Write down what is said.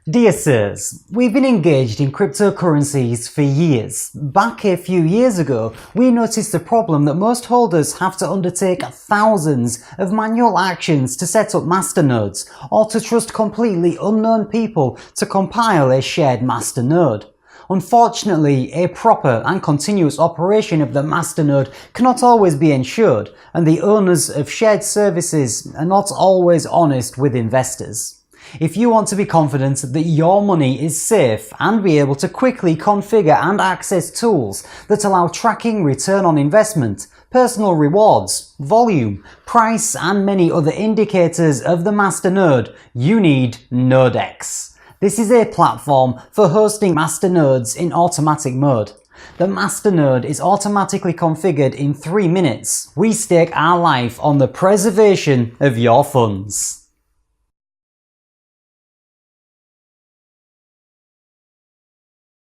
Dear sirs, we've been engaged in cryptocurrencies for years. Back a few years ago, we noticed the problem that most holders have to undertake thousands of manual actions to set up masternodes, or to trust completely unknown people to compile a shared masternode. Unfortunately, a proper and continuous operation of the masternode cannot always be ensured, and the owners of shared services are not always honest with investors. If you want to be confident that your money is safe and be able to quickly configure and access tools that allow tracking return on investment, personal rewards, volume, price and many other indicators of the masternode, you need Nodex. This is a platform for hosting masternodes in automatic mode. The masternode is automatically configured in 3 minutes. We stake our life on the preservation of your funds.